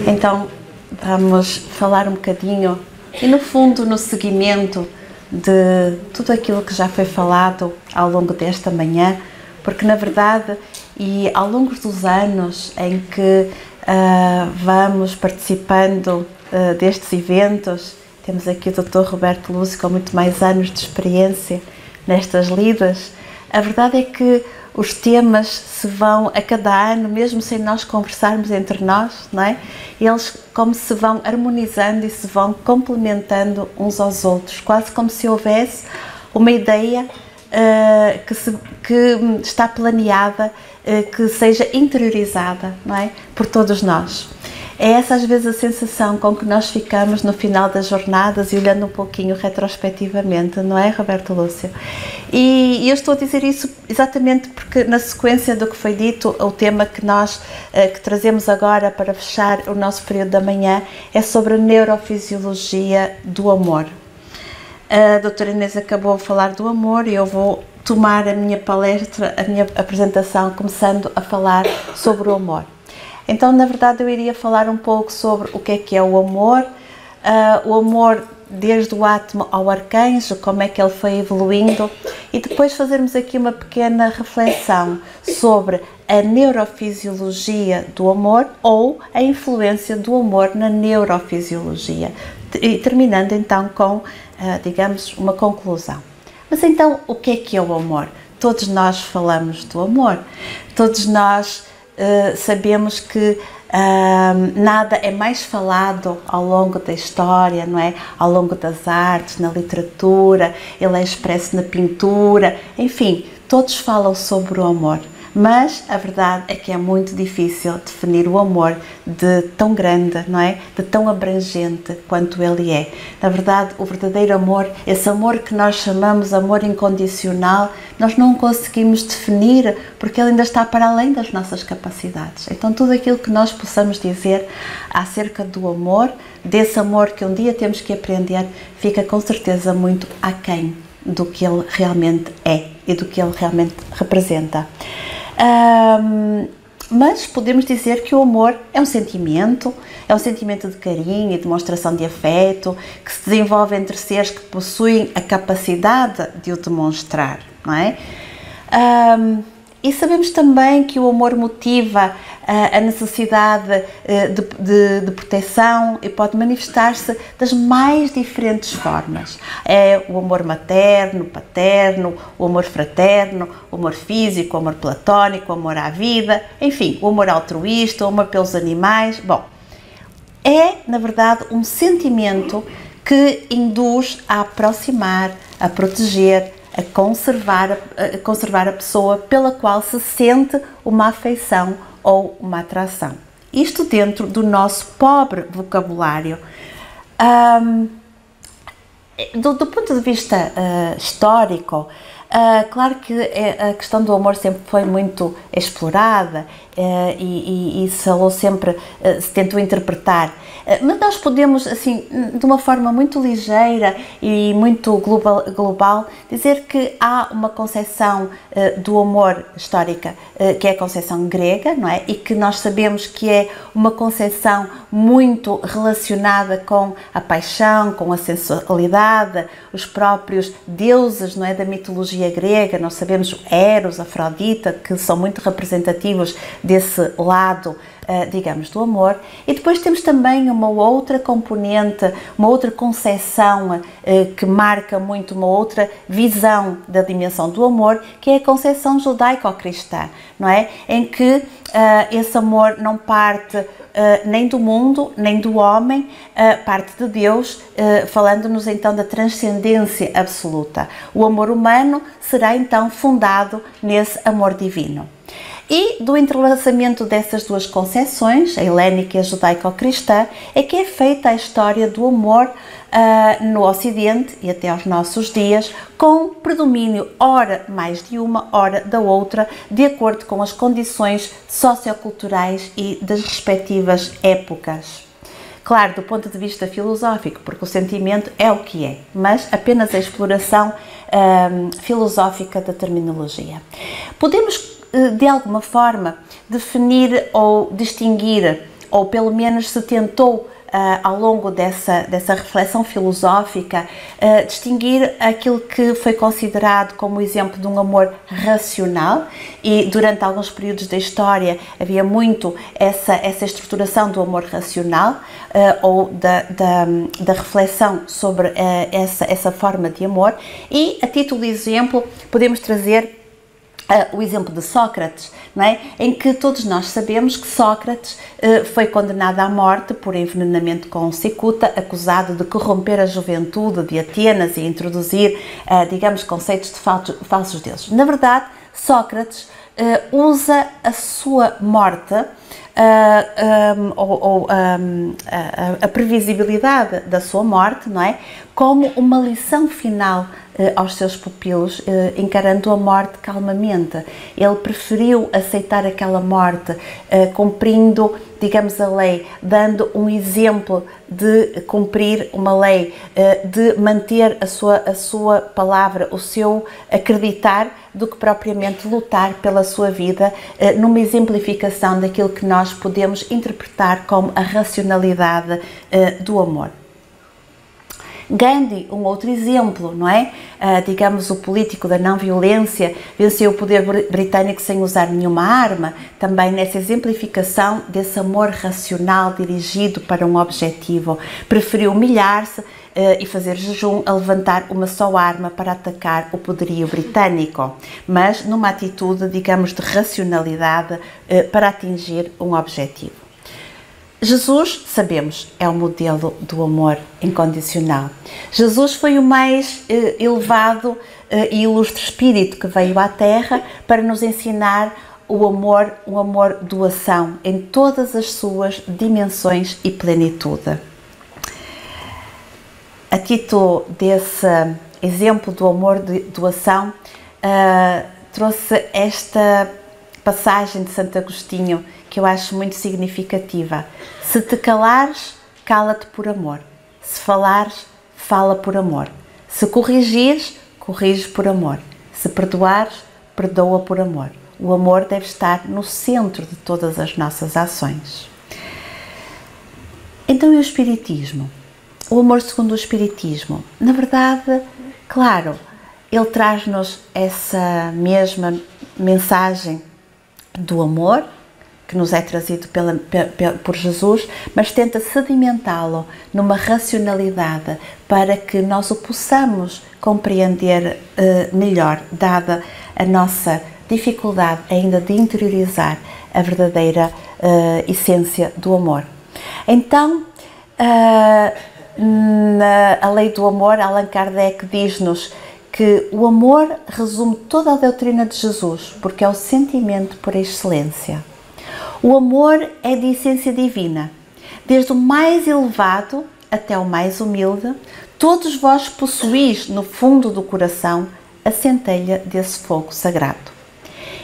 Então vamos falar um bocadinho e no fundo no seguimento de tudo aquilo que já foi falado ao longo desta manhã, porque na verdade e ao longo dos anos em que vamos participando destes eventos, temos aqui o Dr. Roberto Lúcio com muito mais anos de experiência nestas lidas. A verdade é que os temas se vão a cada ano, mesmo sem nós conversarmos entre nós, não é? Eles como se vão harmonizando e se vão complementando uns aos outros, quase como se houvesse uma ideia que está planeada, que seja interiorizada, não é? Por todos nós. É essa às vezes a sensação com que nós ficamos no final das jornadas e olhando um pouquinho retrospectivamente, não é, Roberto Lúcio? E eu estou a dizer isso exatamente porque na sequência do que foi dito, o tema que nós que trazemos agora para fechar o nosso período da manhã é sobre a neurofisiologia do amor. A doutora Inês acabou de falar do amor e eu vou tomar a minha palestra, a minha apresentação, começando a falar sobre o amor. Então, na verdade, eu iria falar um pouco sobre o que é o amor desde o átomo ao arcanjo, como é que ele foi evoluindo, e depois fazermos aqui uma pequena reflexão sobre a neurofisiologia do amor ou a influência do amor na neurofisiologia, e terminando então com, digamos, uma conclusão. Mas então, o que é o amor? Todos nós falamos do amor, todos nós sabemos que nada é mais falado ao longo da história, não é? Ao longo das artes, na literatura, ele é expresso na pintura, enfim, todos falam sobre o amor. Mas a verdade é que é muito difícil definir o amor de tão grande, não é? De tão abrangente quanto ele é. Na verdade, o verdadeiro amor, esse amor que nós chamamos amor incondicional, nós não conseguimos definir porque ele ainda está para além das nossas capacidades. Então, tudo aquilo que nós possamos dizer acerca do amor, desse amor que um dia temos que aprender, fica com certeza muito aquém do que ele realmente é e do que ele realmente representa. Mas podemos dizer que o amor é um sentimento de carinho e demonstração de afeto que se desenvolve entre seres que possuem a capacidade de o demonstrar, não é? E sabemos também que o amor motiva a necessidade de proteção e pode manifestar-se das mais diferentes formas. É o amor materno, paterno, o amor fraterno, o amor físico, o amor platónico, o amor à vida, enfim, o amor altruísta, o amor pelos animais. Bom, é, na verdade, um sentimento que induz a aproximar, a proteger, a conservar a pessoa pela qual se sente uma afeição ou uma atração. Isto dentro do nosso pobre vocabulário. Do ponto de vista histórico, claro que a questão do amor sempre foi muito explorada e se tentou interpretar, mas nós podemos, assim, de uma forma muito ligeira e muito global, dizer que há uma concepção do amor histórica, que é a concepção grega, não é? E que nós sabemos que é uma concepção muito relacionada com a paixão, com a sensualidade, os próprios deuses, não é, da mitologia grega. Nós sabemos Eros, Afrodita, que são muito representativos desse lado, digamos, do amor. E depois temos também uma outra componente, uma outra concepção que marca muito uma outra visão da dimensão do amor, que é a concepção judaico-cristã, não é? Em que esse amor não parte nem do mundo, nem do homem, parte de Deus, falando-nos então da transcendência absoluta. O amor humano será então fundado nesse amor divino. E do entrelaçamento dessas duas concepções, a helénica e a judaico-cristã, é que é feita a história do amor no Ocidente e até aos nossos dias, com predomínio ora mais de uma, ora da outra, de acordo com as condições socioculturais e das respectivas épocas. Claro, do ponto de vista filosófico, porque o sentimento é o que é, mas apenas a exploração filosófica da terminologia. Podemos, de alguma forma, definir ou distinguir ou pelo menos se tentou ao longo dessa reflexão filosófica, distinguir aquilo que foi considerado como o exemplo de um amor racional, e durante alguns períodos da história havia muito essa estruturação do amor racional, ou da reflexão sobre essa forma de amor. E a título de exemplo podemos trazer o exemplo de Sócrates, não é? Em que todos nós sabemos que Sócrates foi condenado à morte por envenenamento com cicuta, acusado de corromper a juventude de Atenas e introduzir, digamos, conceitos de falsos deuses. Na verdade, Sócrates usa a sua morte, a previsibilidade da sua morte, não é? Como uma lição final aos seus pupilos, encarando a morte calmamente. Ele preferiu aceitar aquela morte, cumprindo, digamos, a lei, dando um exemplo de cumprir uma lei, de manter a sua palavra, o seu acreditar, do que propriamente lutar pela sua vida, numa exemplificação daquilo que nós podemos interpretar como a racionalidade do amor. Gandhi, um outro exemplo, não é? Digamos, o político da não-violência, venceu o poder britânico sem usar nenhuma arma, também nessa exemplificação desse amor racional dirigido para um objetivo. Preferiu humilhar-se e fazer jejum a levantar uma só arma para atacar o poderio britânico, mas numa atitude, digamos, de racionalidade para atingir um objetivo. Jesus, sabemos, é o modelo do amor incondicional. Jesus foi o mais elevado e ilustre espírito que veio à Terra para nos ensinar o amor doação em todas as suas dimensões e plenitude. A título desse exemplo do amor de doação, trouxe esta passagem de Santo Agostinho, que eu acho muito significativa. Se te calares, cala-te por amor. Se falares, fala por amor. Se corrigires, corrige por amor. Se perdoares, perdoa por amor. O amor deve estar no centro de todas as nossas ações. Então, e o Espiritismo? O amor segundo o Espiritismo? Na verdade, claro, ele traz-nos essa mesma mensagem do amor, que nos é trazido por Jesus, mas tenta sedimentá-lo numa racionalidade para que nós o possamos compreender melhor, dada a nossa dificuldade ainda de interiorizar a verdadeira essência do amor. Então, na lei do amor, Allan Kardec diz-nos que o amor resume toda a doutrina de Jesus, porque é o sentimento por excelência. O amor é de essência divina. Desde o mais elevado até o mais humilde, todos vós possuís no fundo do coração a centelha desse fogo sagrado.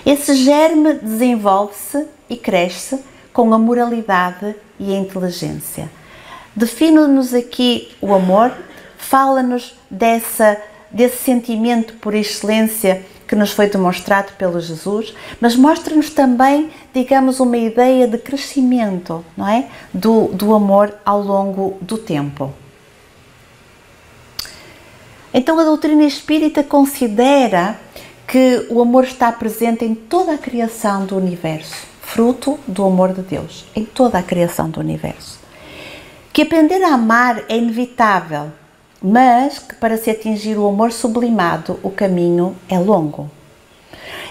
Esse germe desenvolve-se e cresce com a moralidade e a inteligência. Define-nos aqui o amor, fala-nos desse sentimento por excelência que nos foi demonstrado pelo Jesus, mas mostra-nos também, digamos, uma ideia de crescimento, não é? Do amor ao longo do tempo. Então a doutrina espírita considera que o amor está presente em toda a criação do universo, fruto do amor de Deus, em toda a criação do universo. Que aprender a amar é inevitável, mas que para se atingir o amor sublimado, o caminho é longo.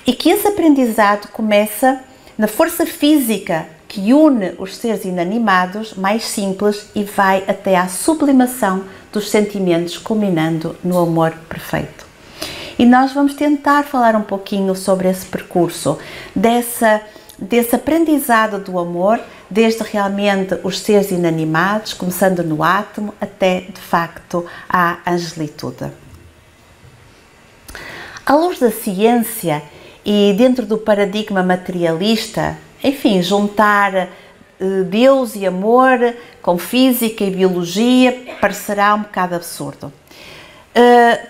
E que esse aprendizado começa na força física que une os seres inanimados mais simples e vai até à sublimação dos sentimentos, culminando no amor perfeito. E nós vamos tentar falar um pouquinho sobre esse percurso, desse aprendizado do amor, desde realmente os seres inanimados, começando no átomo, até, de facto, à angelitude. À luz da ciência e dentro do paradigma materialista, enfim, juntar Deus e amor com física e biologia parecerá um bocado absurdo.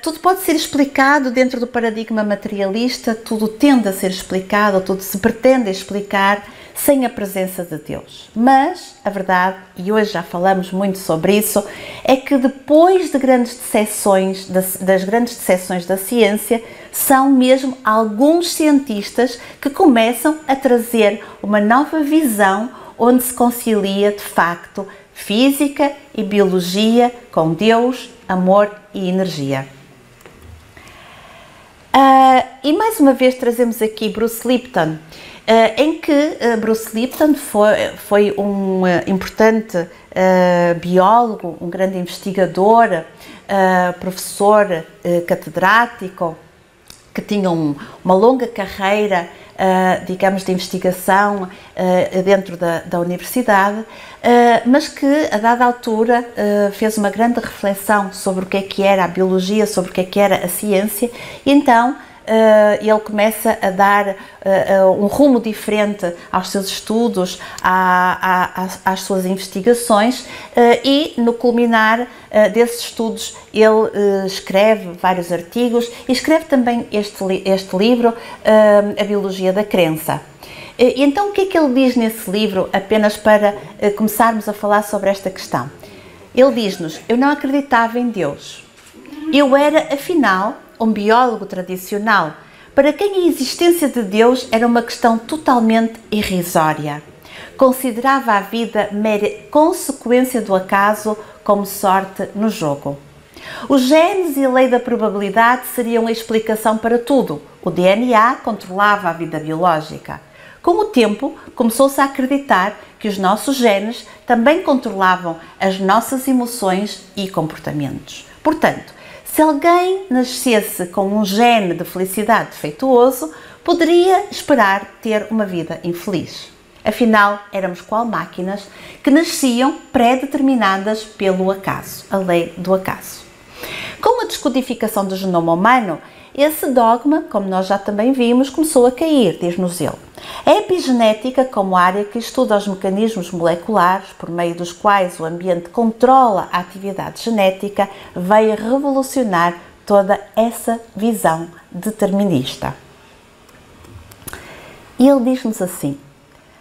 Tudo pode ser explicado dentro do paradigma materialista, tudo tende a ser explicado, tudo se pretende explicar sem a presença de Deus. Mas a verdade, e hoje já falamos muito sobre isso, é que depois de grandes dissecções, das grandes dissecções da ciência, são mesmo alguns cientistas que começam a trazer uma nova visão onde se concilia de facto física e biologia com Deus, amor e energia. E mais uma vez trazemos aqui Bruce Lipton, em que Bruce Lipton foi um importante biólogo, um grande investigador, professor catedrático, que tinha uma longa carreira, digamos, de investigação dentro da universidade, mas que a dada altura fez uma grande reflexão sobre o que era a biologia, sobre o que era a ciência, e então ele começa a dar um rumo diferente aos seus estudos, às suas investigações, e no culminar desses estudos ele escreve vários artigos e escreve também este livro, A Biologia da Crença. E então o que é que ele diz nesse livro, apenas para começarmos a falar sobre esta questão? Ele diz-nos: eu não acreditava em Deus. Eu era, afinal, um biólogo tradicional, para quem a existência de Deus era uma questão totalmente irrisória. Considerava a vida mera consequência do acaso, como sorte no jogo. Os genes e a lei da probabilidade seriam a explicação para tudo. O DNA controlava a vida biológica. Com o tempo, começou-se a acreditar que os nossos genes também controlavam as nossas emoções e comportamentos. Portanto, se alguém nascesse com um gene de felicidade defeituoso, poderia esperar ter uma vida infeliz. Afinal, éramos qual máquinas que nasciam pré-determinadas pelo acaso, a lei do acaso. Com a descodificação do genoma humano, esse dogma, como nós já também vimos, começou a cair, diz-nos ele. A epigenética, como área que estuda os mecanismos moleculares por meio dos quais o ambiente controla a atividade genética, veio revolucionar toda essa visão determinista. E ele diz-nos assim,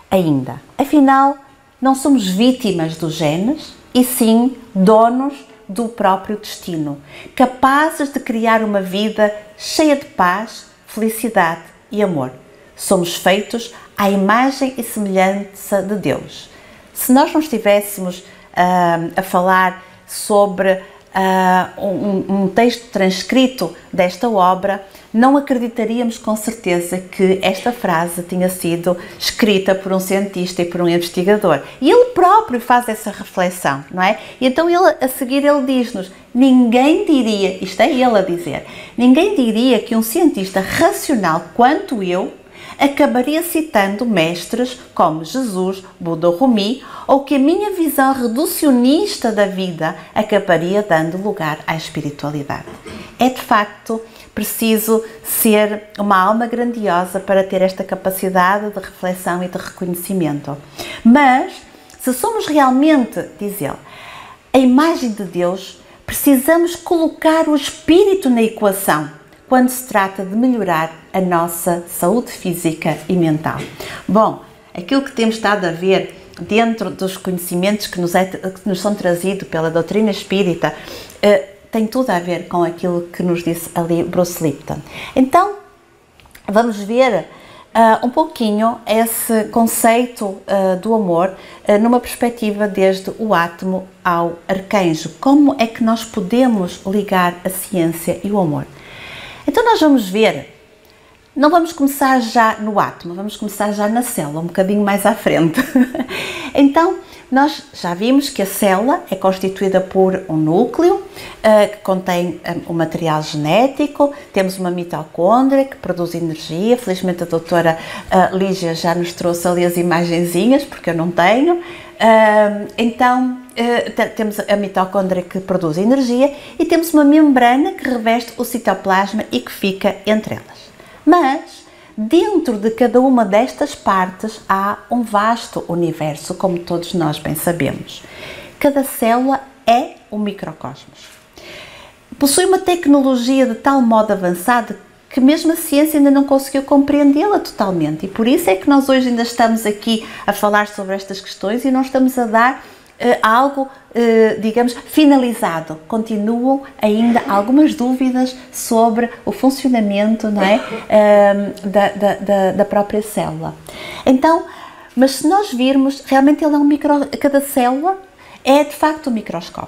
ainda: afinal, não somos vítimas dos genes, e sim donos do próprio destino, capazes de criar uma vida cheia de paz, felicidade e amor. Somos feitos à imagem e semelhança de Deus. Se nós não estivéssemos a falar sobre um texto transcrito desta obra, não acreditaríamos com certeza que esta frase tinha sido escrita por um cientista e por um investigador. E ele próprio faz essa reflexão, não é? E então ele, a seguir ele diz-nos: ninguém diria, isto é ele a dizer, ninguém diria que um cientista racional quanto eu acabaria citando mestres como Jesus, Buda ou Rumi, ou que a minha visão reducionista da vida acabaria dando lugar à espiritualidade. É de facto preciso ser uma alma grandiosa para ter esta capacidade de reflexão e de reconhecimento. Mas, se somos realmente, diz ele, a imagem de Deus, precisamos colocar o espírito na equação quando se trata de melhorar a nossa saúde física e mental. Bom, aquilo que temos estado a ver dentro dos conhecimentos que nos são trazidos pela doutrina espírita tem tudo a ver com aquilo que nos disse ali Bruce Lipton. Então, vamos ver um pouquinho esse conceito do amor numa perspectiva desde o átomo ao arcanjo. Como é que nós podemos ligar a ciência e o amor? Então nós vamos ver, não vamos começar já no átomo, vamos começar já na célula, um bocadinho mais à frente. Então, nós já vimos que a célula é constituída por um núcleo que contém o material genético, temos uma mitocôndria que produz energia, felizmente a doutora Lígia já nos trouxe ali as imagenzinhas, porque eu não tenho. Então, temos a mitocôndria que produz energia e temos uma membrana que reveste o citoplasma e que fica entre elas. Mas, dentro de cada uma destas partes há um vasto universo, como todos nós bem sabemos. Cada célula é um microcosmos. Possui uma tecnologia de tal modo avançada que mesmo a ciência ainda não conseguiu compreendê-la totalmente, e por isso é que nós hoje ainda estamos aqui a falar sobre estas questões e não estamos a dar algo, digamos, finalizado. Continuam ainda algumas dúvidas sobre o funcionamento, não é, da própria célula. Então, mas se nós virmos, realmente ele é cada célula é de facto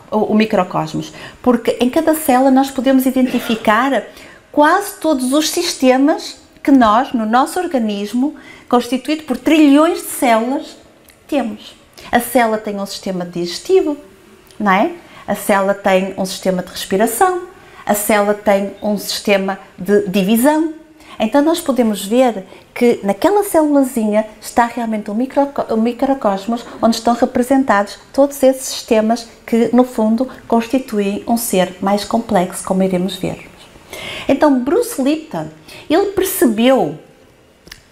o microcosmos, porque em cada célula nós podemos identificar quase todos os sistemas que nós, no nosso organismo, constituído por trilhões de células, temos. A célula tem um sistema digestivo, não é? A célula tem um sistema de respiração, a célula tem um sistema de divisão. Então nós podemos ver que naquela célulazinha está realmente um microcosmos onde estão representados todos esses sistemas que, no fundo, constituem um ser mais complexo, como iremos ver. Então Bruce Lipton, ele percebeu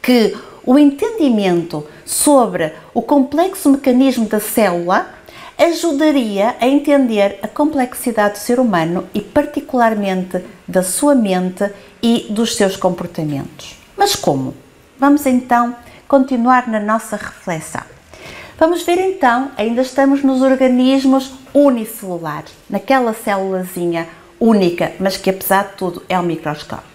que o entendimento sobre o complexo mecanismo da célula ajudaria a entender a complexidade do ser humano e particularmente da sua mente e dos seus comportamentos. Mas como? Vamos então continuar na nossa reflexão. Vamos ver então, ainda estamos nos organismos unicelulares, naquela célulazinha única, mas que apesar de tudo é um microscópio.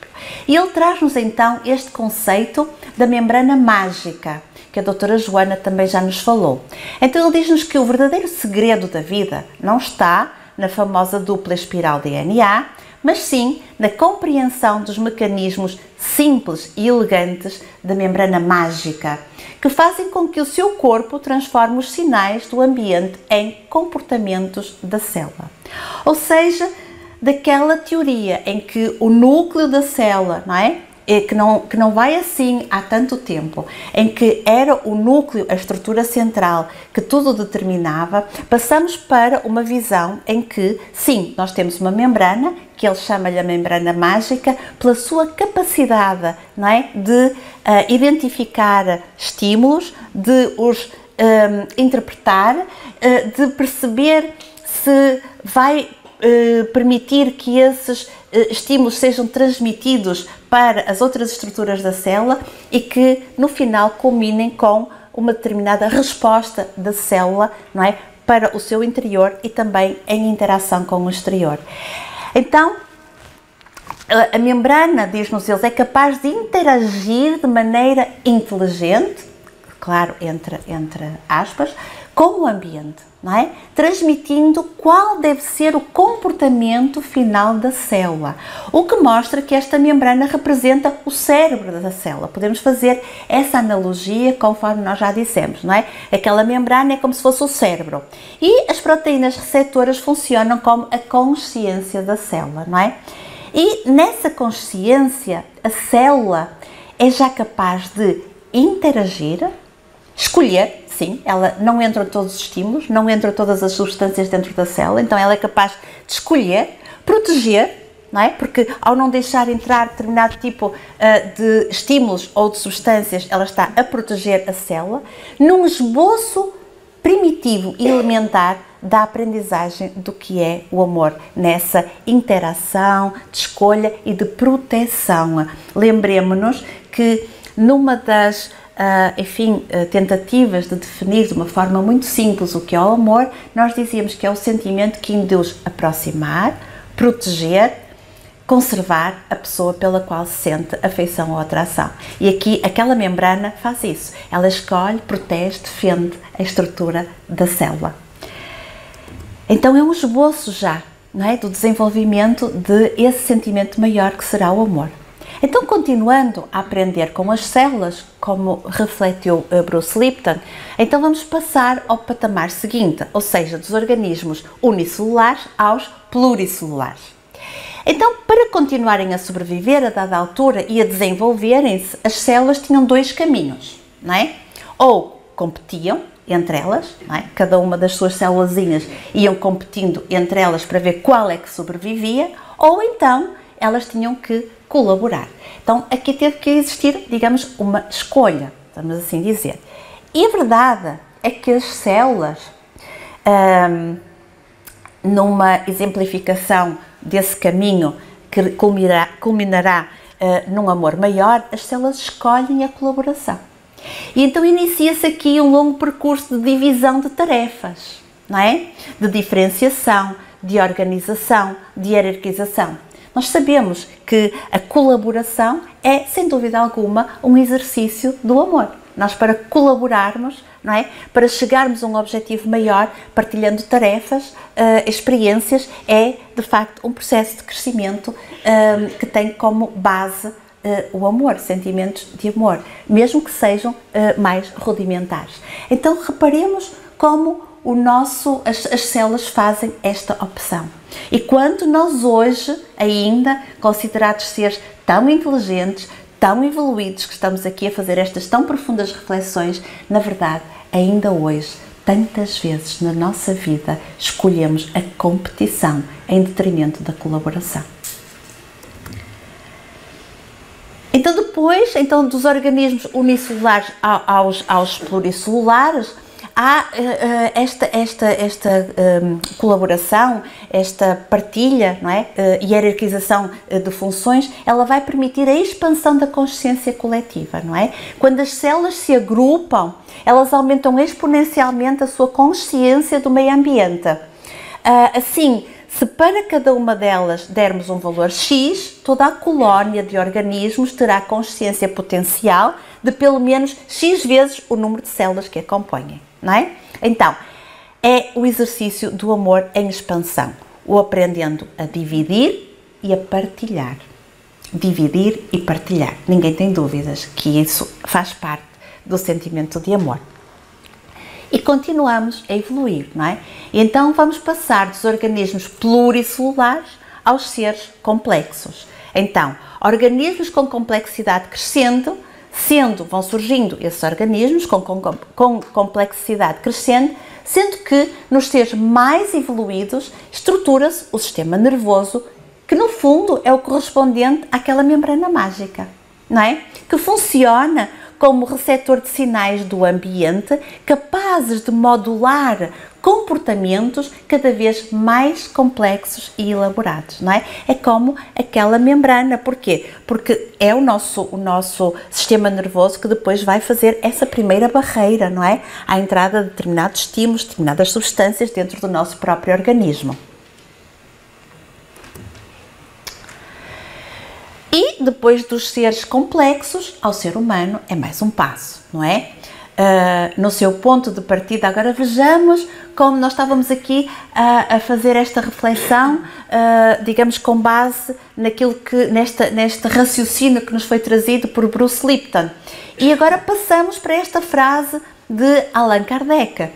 E ele traz-nos então este conceito da membrana mágica, que a doutora Joana também já nos falou. Então ele diz-nos que o verdadeiro segredo da vida não está na famosa dupla espiral DNA, mas sim na compreensão dos mecanismos simples e elegantes da membrana mágica, que fazem com que o seu corpo transforme os sinais do ambiente em comportamentos da célula. Ou seja, daquela teoria em que o núcleo da célula, não é? Que não vai assim há tanto tempo, em que era o núcleo, a estrutura central, que tudo determinava, passamos para uma visão em que, sim, nós temos uma membrana, que ele chama-lhe a membrana mágica, pela sua capacidade, não é? De identificar estímulos, de os interpretar, de perceber se vai permitir que esses estímulos sejam transmitidos para as outras estruturas da célula e que no final culminem com uma determinada resposta da célula, não é, para o seu interior e também em interação com o exterior. Então, a membrana, diz-nos eles, é capaz de interagir de maneira inteligente, claro, entre aspas, com o ambiente, não é? Transmitindo qual deve ser o comportamento final da célula, o que mostra que esta membrana representa o cérebro da célula. Podemos fazer essa analogia conforme nós já dissemos, não é? Aquela membrana é como se fosse o cérebro e as proteínas receptoras funcionam como a consciência da célula, não é? E nessa consciência, a célula é já capaz de interagir, escolher, sim, ela não entra todos os estímulos, não entra todas as substâncias dentro da célula, então ela é capaz de escolher, proteger, não é? Porque ao não deixar entrar determinado tipo de estímulos ou de substâncias, ela está a proteger a célula, num esboço primitivo e elementar da aprendizagem do que é o amor, nessa interação, de escolha e de proteção. Lembremos-nos que numa das tentativas de definir de uma forma muito simples o que é o amor, nós dizíamos que é o sentimento que induz aproximar, proteger, conservar a pessoa pela qual se sente afeição ou atração. E aqui aquela membrana faz isso, ela escolhe, protege, defende a estrutura da célula. Então é um esboço já, não é, do desenvolvimento de esse sentimento maior que será o amor. Então, continuando a aprender com as células, como refletiu Bruce Lipton, então vamos passar ao patamar seguinte, ou seja, dos organismos unicelulares aos pluricelulares. Então, para continuarem a sobreviver a dada altura e a desenvolverem-se, as células tinham dois caminhos, não é? Ou competiam entre elas, não é? Cada uma das suas célulazinhas iam competindo entre elas para ver qual é que sobrevivia, ou então elas tinham que colaborar. Então, aqui teve que existir, digamos, uma escolha, vamos assim dizer. E a verdade é que as células, numa exemplificação desse caminho que culminará num amor maior, as células escolhem a colaboração. E então inicia-se aqui um longo percurso de divisão de tarefas, não é? De diferenciação, de organização, de hierarquização. Nós sabemos que a colaboração é, sem dúvida alguma, um exercício do amor. Nós, para colaborarmos, não é? Para chegarmos a um objetivo maior, partilhando tarefas, experiências, é, de facto, um processo de crescimento que tem como base o amor, sentimentos de amor, mesmo que sejam mais rudimentares. Então, reparemos como as células fazem esta opção. E quando nós hoje, ainda considerados seres tão inteligentes, tão evoluídos, que estamos aqui a fazer estas tão profundas reflexões, na verdade, ainda hoje, tantas vezes na nossa vida, escolhemos a competição em detrimento da colaboração. Então, depois dos organismos unicelulares aos pluricelulares, há esta colaboração, esta partilha, não é? Hierarquização de funções, ela vai permitir a expansão da consciência coletiva, não é? Quando as células se agrupam, elas aumentam exponencialmente a sua consciência do meio ambiente. Assim, se para cada uma delas dermos um valor X, toda a colónia de organismos terá consciência potencial de pelo menos X vezes o número de células que a compõem, não é? Então, é o exercício do amor em expansão, o aprendendo a dividir e a partilhar. Dividir e partilhar. Ninguém tem dúvidas que isso faz parte do sentimento de amor. E continuamos a evoluir, não é? E então vamos passar dos organismos pluricelulares aos seres complexos. Então, organismos com complexidade crescendo, vão surgindo esses organismos com complexidade crescente, sendo que nos seres mais evoluídos estrutura-se o sistema nervoso, que no fundo é o correspondente àquela membrana mágica, não é? Que funciona como receptor de sinais do ambiente, capazes de modular comportamentos cada vez mais complexos e elaborados, não é? É como aquela membrana. Porquê? Porque é o nosso sistema nervoso que depois vai fazer essa primeira barreira, não é? À entrada de determinados estímulos, determinadas substâncias dentro do nosso próprio organismo. E depois dos seres complexos, ao ser humano é mais um passo, não é? No seu ponto de partida, agora vejamos como nós estávamos aqui a fazer esta reflexão, digamos, com base naquilo que, neste raciocínio que nos foi trazido por Bruce Lipton. E agora passamos para esta frase de Allan Kardec.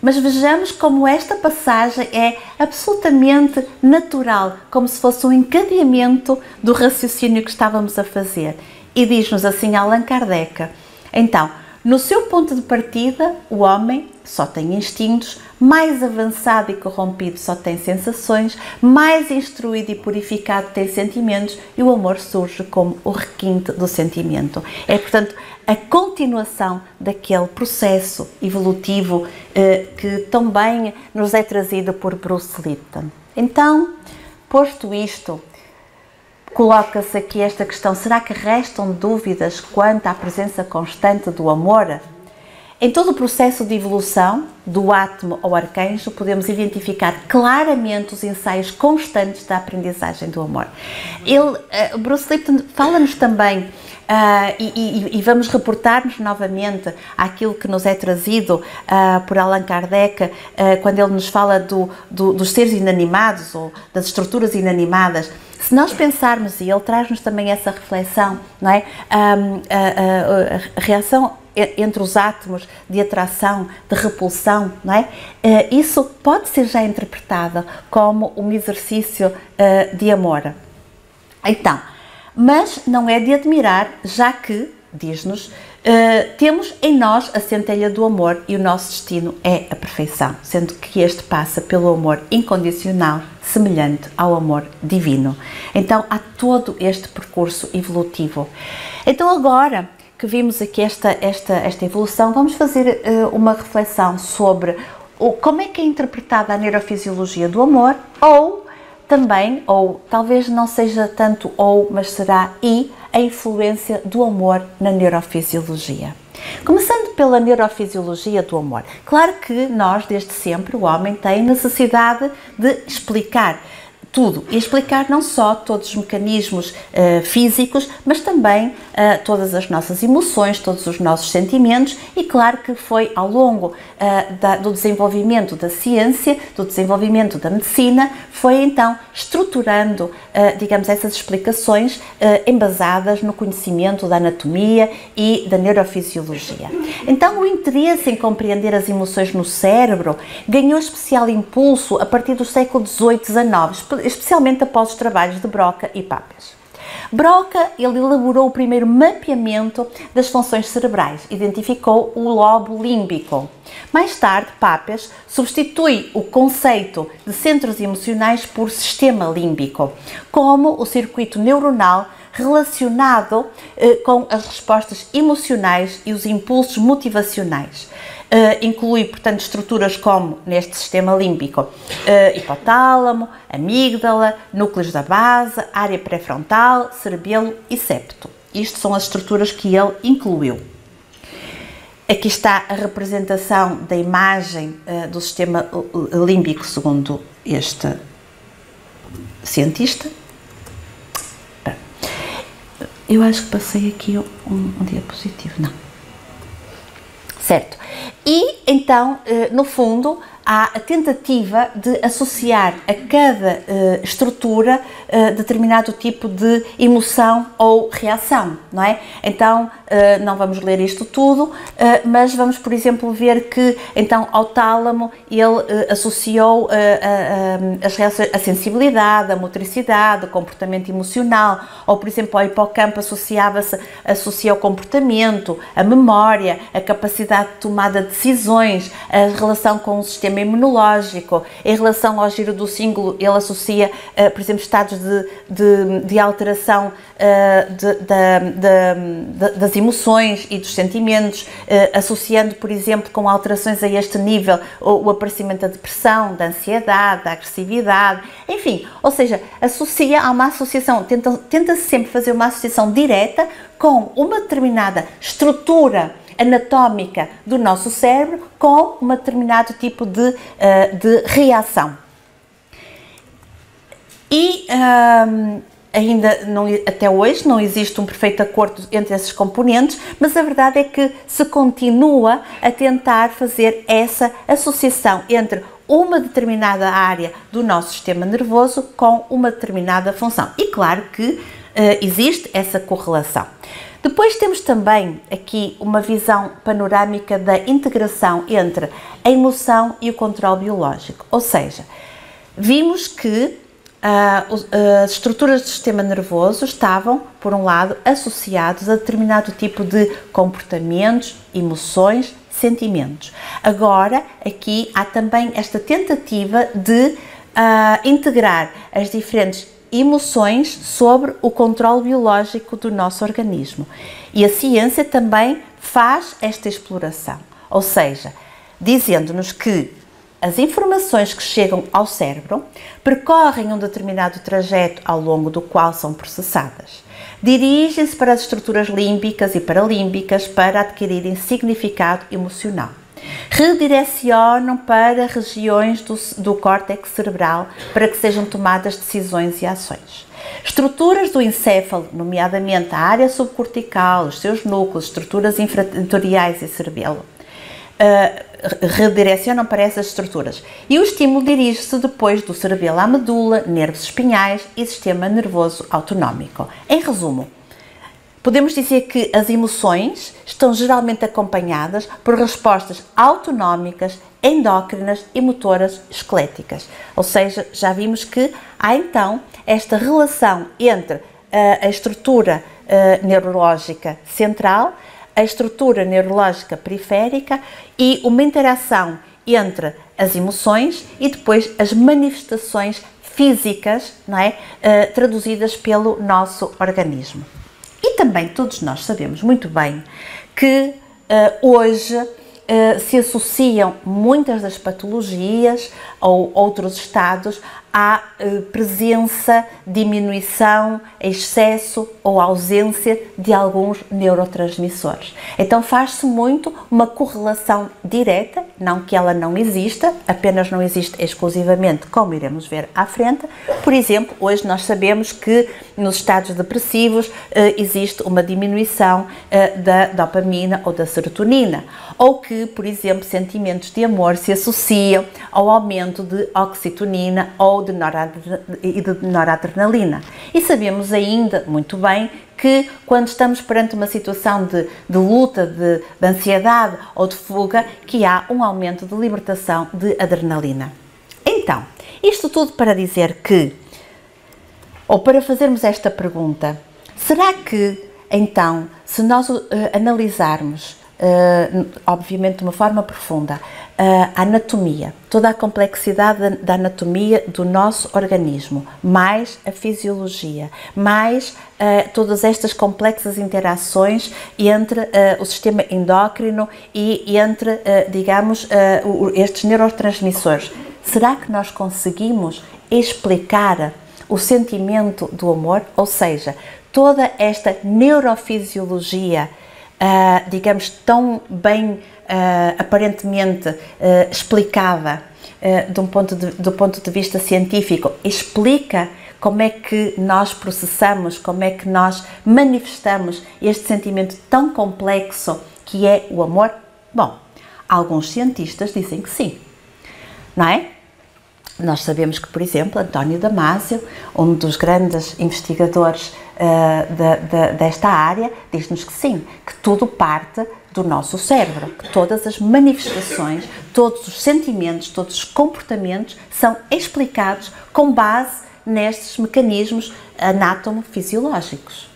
Mas vejamos como esta passagem é absolutamente natural, como se fosse um encadeamento do raciocínio que estávamos a fazer. E diz-nos assim Allan Kardec: então, no seu ponto de partida, o homem só tem instintos, mais avançado e corrompido só tem sensações, mais instruído e purificado tem sentimentos, e o amor surge como o requinte do sentimento. É, portanto, a continuação daquele processo evolutivo que também nos é trazido por Bruce Lipton. Então, posto isto, coloca-se aqui esta questão: será que restam dúvidas quanto à presença constante do amor? Em todo o processo de evolução, do átomo ao arcanjo, podemos identificar claramente os ensaios constantes da aprendizagem do amor. Bruce Lipton fala-nos também, e vamos reportar-nos novamente àquilo que nos é trazido por Allan Kardec, quando ele nos fala dos seres inanimados, ou das estruturas inanimadas. Se nós pensarmos, e ele traz-nos também essa reflexão, não é? A reação entre os átomos de atração, de repulsão, não é? Isso pode ser já interpretado como um exercício de amor. Então, mas não é de admirar, já que, diz-nos, temos em nós a centelha do amor e o nosso destino é a perfeição, sendo que este passa pelo amor incondicional, semelhante ao amor divino. Então, há todo este percurso evolutivo. Então, agora que vimos aqui esta evolução, vamos fazer uma reflexão sobre como é que é interpretada a neurofisiologia do amor, ou também, ou talvez não seja tanto ou, mas será a influência do amor na neurofisiologia. Começando pela neurofisiologia do amor. Claro que nós, desde sempre, o homem tem necessidade de explicar tudo e explicar não só todos os mecanismos físicos, mas também todas as nossas emoções, todos os nossos sentimentos, e claro que foi ao longo do desenvolvimento da ciência, do desenvolvimento da medicina, foi então estruturando, digamos, essas explicações embasadas no conhecimento da anatomia e da neurofisiologia. Então o interesse em compreender as emoções no cérebro ganhou especial impulso a partir do século XVIII e XIX, especialmente após os trabalhos de Broca e Papez. Broca, ele elaborou o primeiro mapeamento das funções cerebrais, identificou o lobo límbico. Mais tarde, Papez substitui o conceito de centros emocionais por sistema límbico, como o circuito neuronal relacionado com as respostas emocionais e os impulsos motivacionais. Inclui, portanto, estruturas como, neste sistema límbico, hipotálamo, amígdala, núcleos da base, área pré-frontal, cerebelo e septo. Isto são as estruturas que ele incluiu. Aqui está a representação da imagem do sistema límbico segundo este cientista. Eu acho que passei aqui um diapositivo, não. Certo. E então, no fundo, há a tentativa de associar a cada estrutura determinado tipo de emoção ou reação, não é? Então, não vamos ler isto tudo, mas vamos, por exemplo, ver que então ao tálamo ele associou as reações, a sensibilidade, a motricidade, o comportamento emocional, ou por exemplo ao hipocampo associa o comportamento, a memória, a capacidade de tomada de decisões, a relação com o sistema imunológico. Em relação ao giro do cíngulo, ele associa, por exemplo, estados de alteração das emoções e dos sentimentos, associando, por exemplo, com alterações a este nível o aparecimento da depressão, da ansiedade, da agressividade, enfim, ou seja, há uma associação, tenta-se sempre fazer uma associação direta com uma determinada estrutura anatómica do nosso cérebro com um determinado tipo de reação. E ainda não, até hoje não existe um perfeito acordo entre esses componentes, mas a verdade é que se continua a tentar fazer essa associação entre uma determinada área do nosso sistema nervoso com uma determinada função. E claro que existe essa correlação. Depois temos também aqui uma visão panorâmica da integração entre a emoção e o controle biológico, ou seja, vimos que as estruturas do sistema nervoso estavam, por um lado, associados a determinado tipo de comportamentos, emoções, sentimentos. Agora, aqui há também esta tentativa de integrar as diferentes emoções sobre o controle biológico do nosso organismo. E a ciência também faz esta exploração, ou seja, dizendo-nos que as informações que chegam ao cérebro percorrem um determinado trajeto ao longo do qual são processadas. Dirigem-se para as estruturas límbicas e paralímbicas para adquirirem significado emocional. Redirecionam para regiões do córtex cerebral para que sejam tomadas decisões e ações. Estruturas do encéfalo, nomeadamente a área subcortical, os seus núcleos, estruturas infratentoriais e cerebelo, redirecionam para essas estruturas. E o estímulo dirige-se depois do cerebelo à medula, nervos espinhais e sistema nervoso autonómico. Em resumo, podemos dizer que as emoções estão geralmente acompanhadas por respostas autonómicas, endócrinas e motoras esqueléticas. Ou seja, já vimos que há então esta relação entre a estrutura neurológica central, a estrutura neurológica periférica e uma interação entre as emoções e depois as manifestações físicas, não é? Traduzidas pelo nosso organismo. E também todos nós sabemos muito bem que hoje se associam muitas das patologias ou outros estados à presença, diminuição, excesso ou ausência de alguns neurotransmissores. Então faz-se muito uma correlação direta, não que ela não exista, apenas não existe exclusivamente, como iremos ver à frente. Por exemplo, hoje nós sabemos que nos estados depressivos existe uma diminuição da dopamina ou da serotonina, ou que, por exemplo, sentimentos de amor se associam ao aumento de oxitocina ou de noradrenalina. E sabemos ainda muito bem que quando estamos perante uma situação de luta, de ansiedade ou de fuga, que há um aumento de libertação de adrenalina. Então, isto tudo para dizer que, ou para fazermos esta pergunta, será que, então, se nós analisarmos obviamente de uma forma profunda, a anatomia, toda a complexidade da anatomia do nosso organismo, mais a fisiologia, mais todas estas complexas interações entre o sistema endócrino e entre, digamos, estes neurotransmissores. Será que nós conseguimos explicar o sentimento do amor? Ou seja, toda esta neurofisiologia, digamos, tão bem aparentemente explicada do ponto de vista científico, explica como é que nós processamos, como é que nós manifestamos este sentimento tão complexo que é o amor? Bom, alguns cientistas dizem que sim, não é? Nós sabemos que, por exemplo, António Damasio, um dos grandes investigadores desta área, diz-nos que sim, que tudo parte do nosso cérebro, que todas as manifestações, todos os sentimentos, todos os comportamentos são explicados com base nestes mecanismos anátomo-fisiológicos.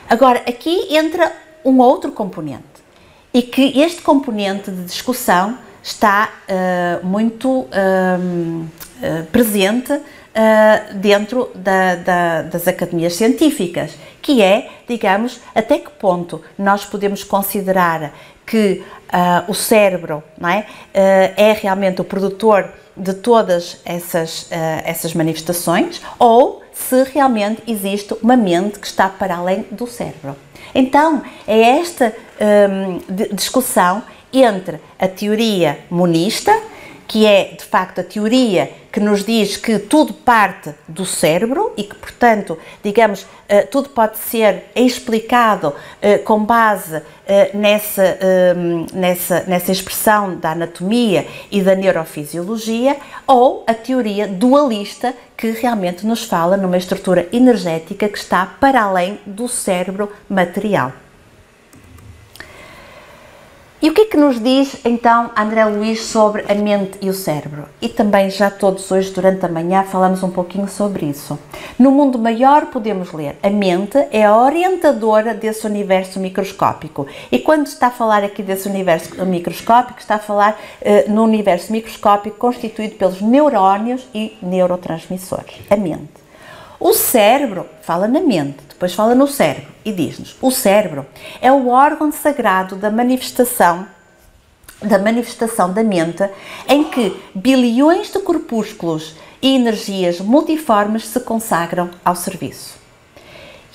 Agora, aqui entra um outro componente, e que este componente de discussão está muito presente dentro das academias científicas, que é, digamos, até que ponto nós podemos considerar que o cérebro, não é, é realmente o produtor de todas essas manifestações, ou se realmente existe uma mente que está para além do cérebro. Então, é esta discussão entre a teoria monista, que é de facto a teoria que nos diz que tudo parte do cérebro e que, portanto, digamos, tudo pode ser explicado com base nessa expressão da anatomia e da neurofisiologia, ou a teoria dualista, que realmente nos fala numa estrutura energética que está para além do cérebro material. E o que é que nos diz, então, André Luís sobre a mente e o cérebro? E também já todos hoje, durante a manhã, falamos um pouquinho sobre isso. No mundo maior podemos ler: a mente é a orientadora desse universo microscópico. E quando está a falar aqui desse universo microscópico, está a falar no universo microscópico constituído pelos neurónios e neurotransmissores, a mente. O cérebro fala na mente, depois fala no cérebro e diz-nos: o cérebro é o órgão sagrado da manifestação da mente, em que bilhões de corpúsculos e energias multiformes se consagram ao serviço.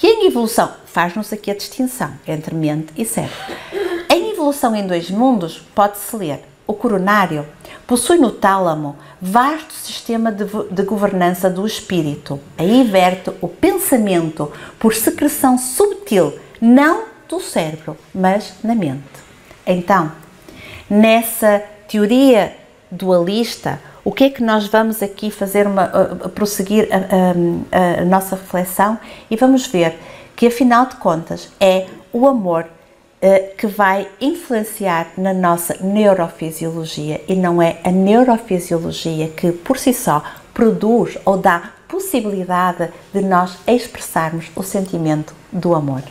E em evolução, faz-nos aqui a distinção entre mente e cérebro. Em evolução em dois mundos, pode-se ler: o coronário possui no tálamo vasto sistema de governança do espírito. Aí verte o pensamento por secreção subtil, não do cérebro, mas na mente. Então, nessa teoria dualista, o que é que nós vamos aqui fazer, prosseguir a nossa reflexão, e vamos ver que, afinal de contas, é o amor que vai influenciar na nossa neurofisiologia, e não é a neurofisiologia que por si só produz ou dá possibilidade de nós expressarmos o sentimento do amor.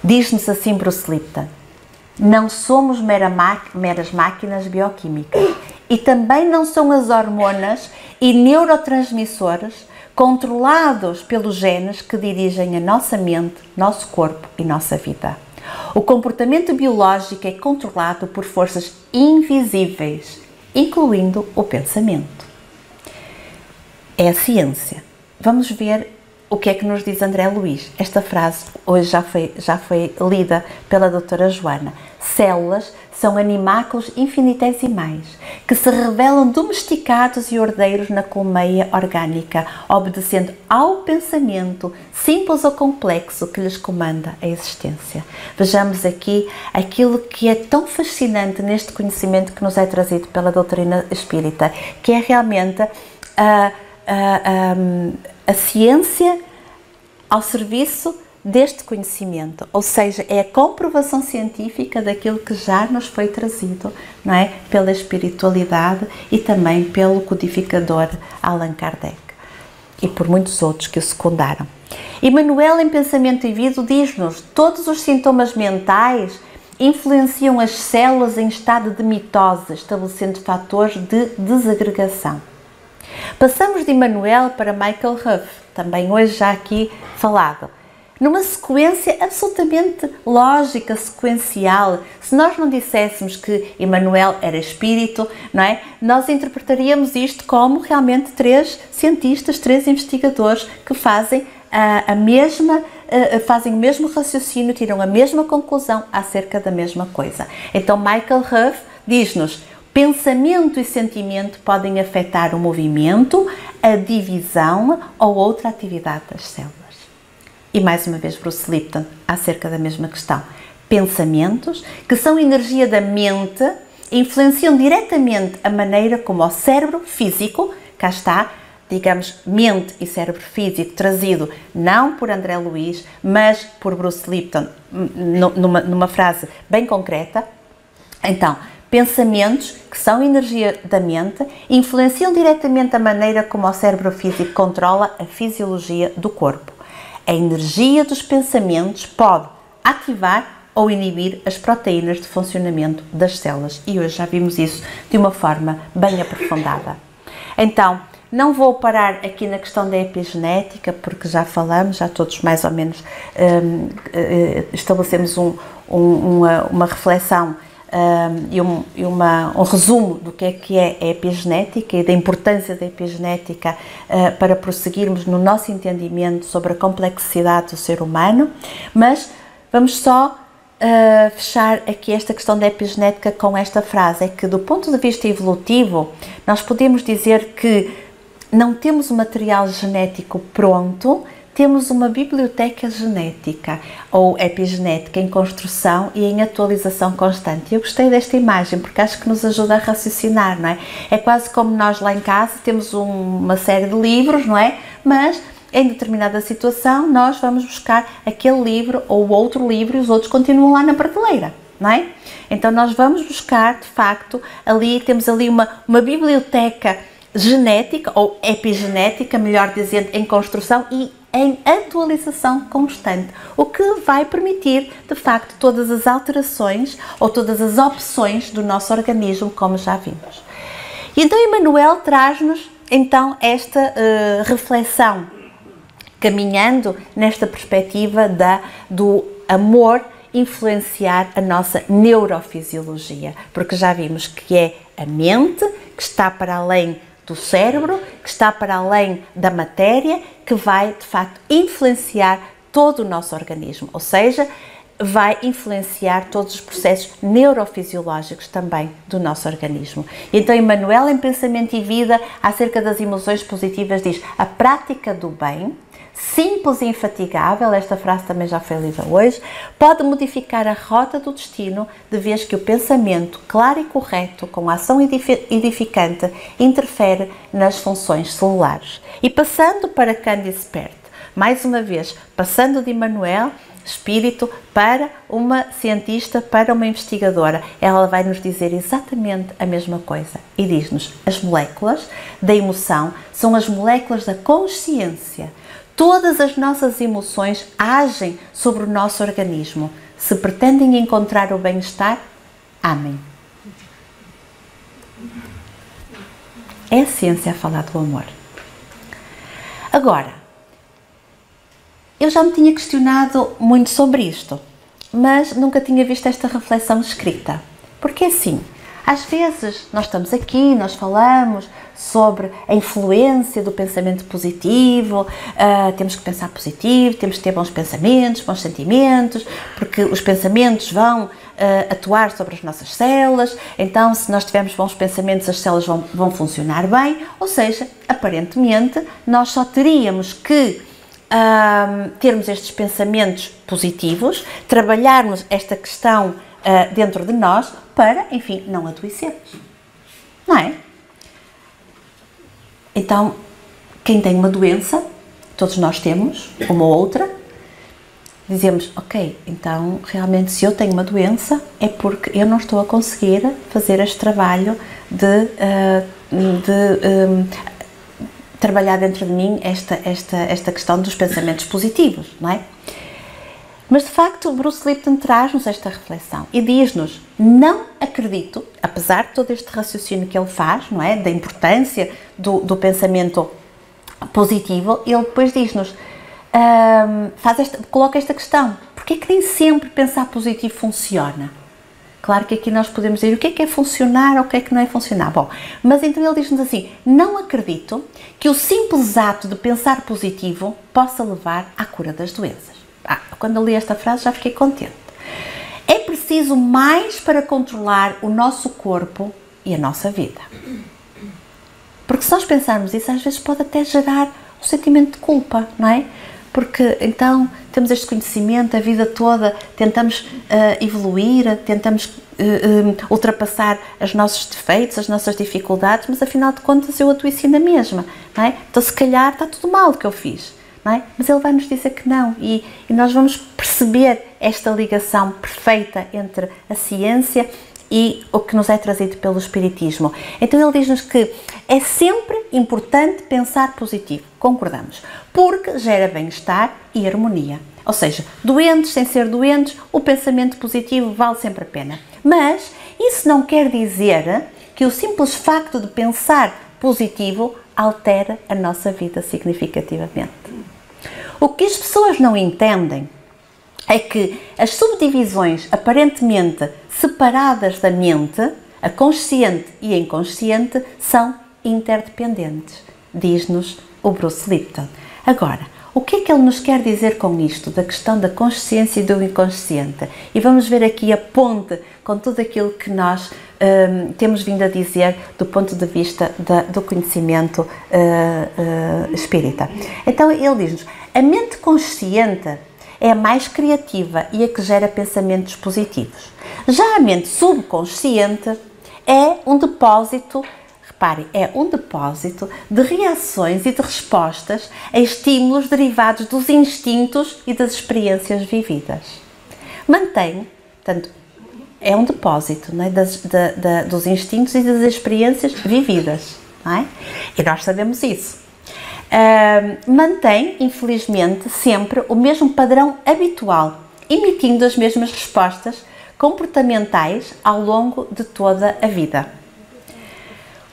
Diz-nos assim Bruce Lipton: não somos meras máquinas bioquímicas, e também não são as hormonas e neurotransmissores controlados pelos genes que dirigem a nossa mente, nosso corpo e nossa vida. O comportamento biológico é controlado por forças invisíveis, incluindo o pensamento. É a ciência. Vamos ver o que é que nos diz André Luiz. Esta frase hoje já foi lida pela doutora Joana. Células são animáculos infinitesimais que se revelam domesticados e ordeiros na colmeia orgânica, obedecendo ao pensamento, simples ou complexo, que lhes comanda a existência. Vejamos aqui aquilo que é tão fascinante neste conhecimento que nos é trazido pela doutrina espírita, que é realmente a ciência ao serviço deste conhecimento, ou seja, é a comprovação científica daquilo que já nos foi trazido, não é? Pela espiritualidade e também pelo codificador Allan Kardec e por muitos outros que o secundaram. Emmanuel, em Pensamento e Vida, diz-nos: todos os sintomas mentais influenciam as células em estado de mitose, estabelecendo fatores de desagregação. Passamos de Emmanuel para Michael Hove, também hoje já aqui falado. Numa sequência absolutamente lógica, sequencial. Se nós não disséssemos que Emmanuel era espírito, não é? Nós interpretaríamos isto como realmente três cientistas, três investigadores que fazem fazem o mesmo raciocínio, tiram a mesma conclusão acerca da mesma coisa. Então Michael Hove diz-nos: pensamento e sentimento podem afetar o movimento, a divisão ou outra atividade das células. E mais uma vez Bruce Lipton acerca da mesma questão. Pensamentos, que são energia da mente, influenciam diretamente a maneira como o cérebro físico, cá está, digamos, mente e cérebro físico, trazido não por André Luiz, mas por Bruce Lipton, numa frase bem concreta. Então, pensamentos, que são energia da mente, influenciam diretamente a maneira como o cérebro físico controla a fisiologia do corpo. A energia dos pensamentos pode ativar ou inibir as proteínas de funcionamento das células. E hoje já vimos isso de uma forma bem aprofundada. Então, não vou parar aqui na questão da epigenética, porque já falamos, já todos mais ou menos estabelecemos uma reflexão e um resumo do que é a epigenética e da importância da epigenética para prosseguirmos no nosso entendimento sobre a complexidade do ser humano, mas vamos só fechar aqui esta questão da epigenética com esta frase, é que do ponto de vista evolutivo nós podemos dizer que não temos o material genético pronto, temos uma biblioteca genética ou epigenética em construção e em atualização constante. Eu gostei desta imagem porque acho que nos ajuda a raciocinar, não é? É quase como nós lá em casa temos uma série de livros, não é? Mas em determinada situação nós vamos buscar aquele livro ou outro livro e os outros continuam lá na prateleira, não é? Então nós vamos buscar, de facto, temos ali uma biblioteca genética ou epigenética, melhor dizendo, em construção e em atualização constante, o que vai permitir, de facto, todas as alterações ou todas as opções do nosso organismo, como já vimos. E então Emmanuel traz-nos, então, esta reflexão, caminhando nesta perspectiva do amor influenciar a nossa neurofisiologia, porque já vimos que é a mente que está para além do cérebro, que está para além da matéria, que vai, de facto, influenciar todo o nosso organismo, ou seja, vai influenciar todos os processos neurofisiológicos também do nosso organismo. Então, Emmanuel, em Pensamento e Vida, acerca das emoções positivas, diz: a prática do bem, simples e infatigável, esta frase também já foi lida hoje, pode modificar a rota do destino, de vez que o pensamento claro e correto, com ação edificante, interfere nas funções celulares. E passando para Candice Pert, mais uma vez, passando de Emmanuel, espírito, para uma cientista, para uma investigadora, ela vai nos dizer exatamente a mesma coisa e diz-nos: as moléculas da emoção são as moléculas da consciência. Todas as nossas emoções agem sobre o nosso organismo. Se pretendem encontrar o bem-estar, amem. É a ciência a falar do amor. Agora, eu já me tinha questionado muito sobre isto. mas nunca tinha visto esta reflexão escrita. Porque assim, às vezes nós estamos aqui, nós falamos sobre a influência do pensamento positivo, temos que pensar positivo, temos que ter bons pensamentos, bons sentimentos, porque os pensamentos vão atuar sobre as nossas células, então se nós tivermos bons pensamentos as células vão funcionar bem, ou seja, aparentemente nós só teríamos que termos estes pensamentos positivos, trabalharmos esta questão dentro de nós para, enfim, não adoecermos, não é? Então, quem tem uma doença, todos nós temos, uma ou outra, dizemos, ok, então realmente se eu tenho uma doença é porque eu não estou a conseguir fazer este trabalho de trabalhar dentro de mim esta questão dos pensamentos positivos, não é? Mas, de facto, Bruce Lipton traz-nos esta reflexão e diz-nos, não acredito, apesar de todo este raciocínio que ele faz, não é, da importância do pensamento positivo, ele depois diz-nos, coloca esta questão, porque é que nem sempre pensar positivo funciona? Claro que aqui nós podemos dizer o que é funcionar ou o que é que não é funcionar. Bom, mas então ele diz-nos assim, não acredito que o simples ato de pensar positivo possa levar à cura das doenças. Quando eu li esta frase já fiquei contente. É preciso mais para controlar o nosso corpo e a nossa vida. Porque se nós pensarmos isso, às vezes pode até gerar um sentimento de culpa, não é? Porque então temos este conhecimento a vida toda, tentamos evoluir, tentamos ultrapassar os nossos defeitos, as nossas dificuldades, mas afinal de contas eu adoeci na mesma, não é? Então se calhar está tudo mal o que eu fiz. Não é? Mas ele vai nos dizer que não e nós vamos perceber esta ligação perfeita entre a ciência e o que nos é trazido pelo Espiritismo. Então ele diz-nos que é sempre importante pensar positivo, concordamos, porque gera bem-estar e harmonia. Ou seja, doentes sem ser doentes, o pensamento positivo vale sempre a pena. Mas isso não quer dizer que o simples facto de pensar positivo altera a nossa vida significativamente. O que as pessoas não entendem é que as subdivisões aparentemente separadas da mente, a consciente e a inconsciente, são interdependentes, diz-nos o Bruce Lipton. Agora, o que é que ele nos quer dizer com isto, da questão da consciência e do inconsciente? E vamos ver aqui a ponte com tudo aquilo que nós temos vindo a dizer do ponto de vista do conhecimento espírita. Então ele diz-nos, a mente consciente é a mais criativa e a que gera pensamentos positivos. Já a mente subconsciente é um depósito, reparem, é um depósito de reações e de respostas a estímulos derivados dos instintos e das experiências vividas. Mantém, portanto, é um depósito, não é, dos instintos e das experiências vividas, não é? E nós sabemos isso. Mantém, infelizmente, sempre o mesmo padrão habitual, emitindo as mesmas respostas comportamentais ao longo de toda a vida.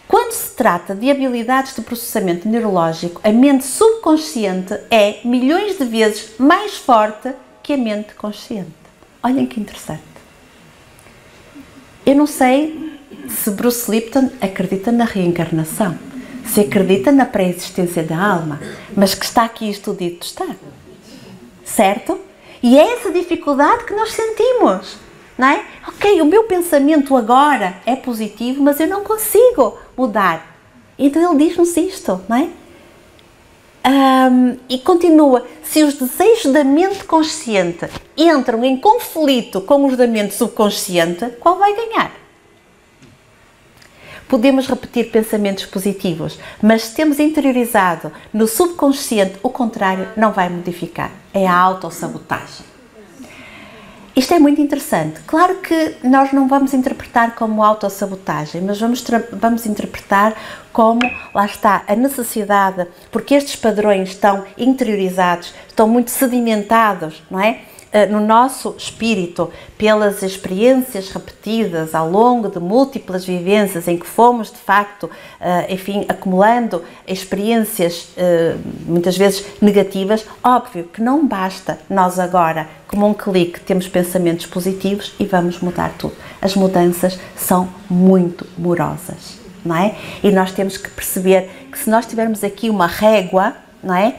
Quando se trata de habilidades de processamento neurológico, a mente subconsciente é milhões de vezes mais forte que a mente consciente. Olhem que interessante. Eu não sei se Bruce Lipton acredita na reencarnação, se acredita na pré-existência da alma, mas que está aqui isto dito está. Certo? E é essa dificuldade que nós sentimos, não é? Ok, o meu pensamento agora é positivo, mas eu não consigo mudar. Então ele diz-nos isto, não é? E continua, se os desejos da mente consciente entram em conflito com os da mente subconsciente, qual vai ganhar? Podemos repetir pensamentos positivos, mas se temos interiorizado no subconsciente, o contrário não vai modificar. É a autossabotagem. Isto é muito interessante. Claro que nós não vamos interpretar como autossabotagem, mas vamos interpretar como, lá está, a necessidade, porque estes padrões estão interiorizados, estão muito sedimentados, não é? no nosso espírito, pelas experiências repetidas ao longo de múltiplas vivências em que fomos, de facto, enfim, acumulando experiências muitas vezes negativas, óbvio que não basta nós agora, como um clique, temos pensamentos positivos e vamos mudar tudo. As mudanças são muito morosas, não é? E nós temos que perceber que se nós tivermos aqui uma régua, não é?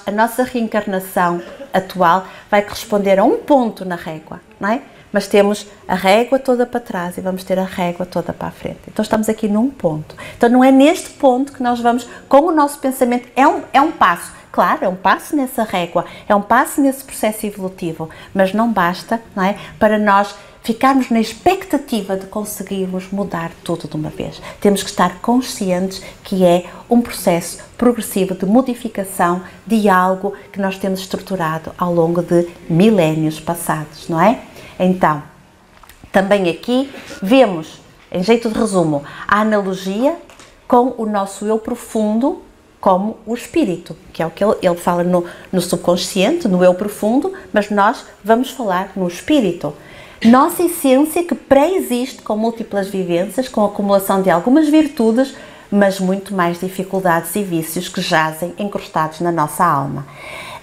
A nossa reencarnação atual vai corresponder a um ponto na régua, não é? Mas temos a régua toda para trás e vamos ter a régua toda para a frente. Então estamos aqui num ponto. Então não é neste ponto que nós vamos, com o nosso pensamento, é um passo. Claro, é um passo nessa régua, é um passo nesse processo evolutivo, mas não basta, não é? Para nós ficarmos na expectativa de conseguirmos mudar tudo de uma vez. Temos que estar conscientes que é um processo progressivo de modificação de algo que nós temos estruturado ao longo de milénios passados, não é? Então, também aqui vemos, em jeito de resumo, a analogia com o nosso eu profundo como o espírito, que é o que ele fala no subconsciente, no eu profundo, mas nós vamos falar no espírito. Nossa essência que pré-existe com múltiplas vivências, com a acumulação de algumas virtudes, mas muito mais dificuldades e vícios que jazem encrostados na nossa alma.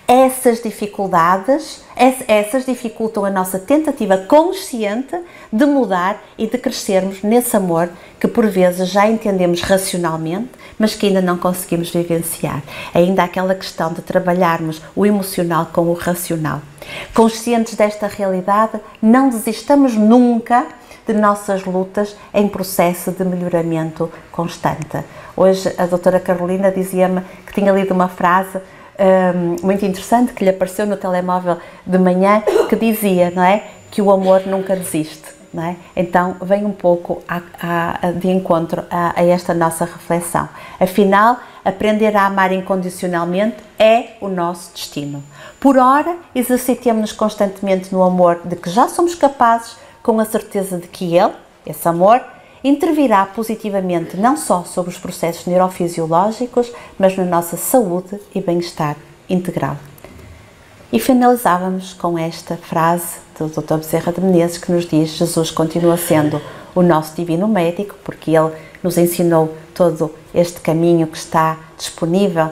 Essas dificuldades, essas dificultam a nossa tentativa consciente de mudar e de crescermos nesse amor que por vezes já entendemos racionalmente, mas que ainda não conseguimos vivenciar. Ainda há aquela questão de trabalharmos o emocional com o racional. Conscientes desta realidade, não desistamos nunca de nossas lutas em processo de melhoramento constante. Hoje a doutora Carolina dizia-me que tinha lido uma frase muito interessante que lhe apareceu no telemóvel de manhã, que dizia, não é, que o amor nunca desiste, não é? Então vem um pouco de encontro a esta nossa reflexão. Afinal, aprender a amar incondicionalmente é o nosso destino. Por ora, exercitemos-nos constantemente no amor de que já somos capazes, com a certeza de que ele, esse amor, intervirá positivamente não só sobre os processos neurofisiológicos, mas na nossa saúde e bem-estar integral. E finalizávamos com esta frase do Dr. Bezerra de Menezes, que nos diz: Jesus continua sendo o nosso divino médico, porque ele nos ensinou todo este caminho que está disponível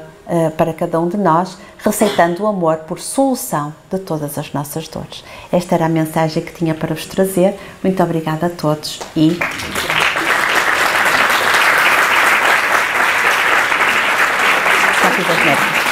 para cada um de nós, receitando o amor por solução de todas as nossas dores. Esta era a mensagem que tinha para vos trazer. Muito obrigada a todos e rápidas métricas.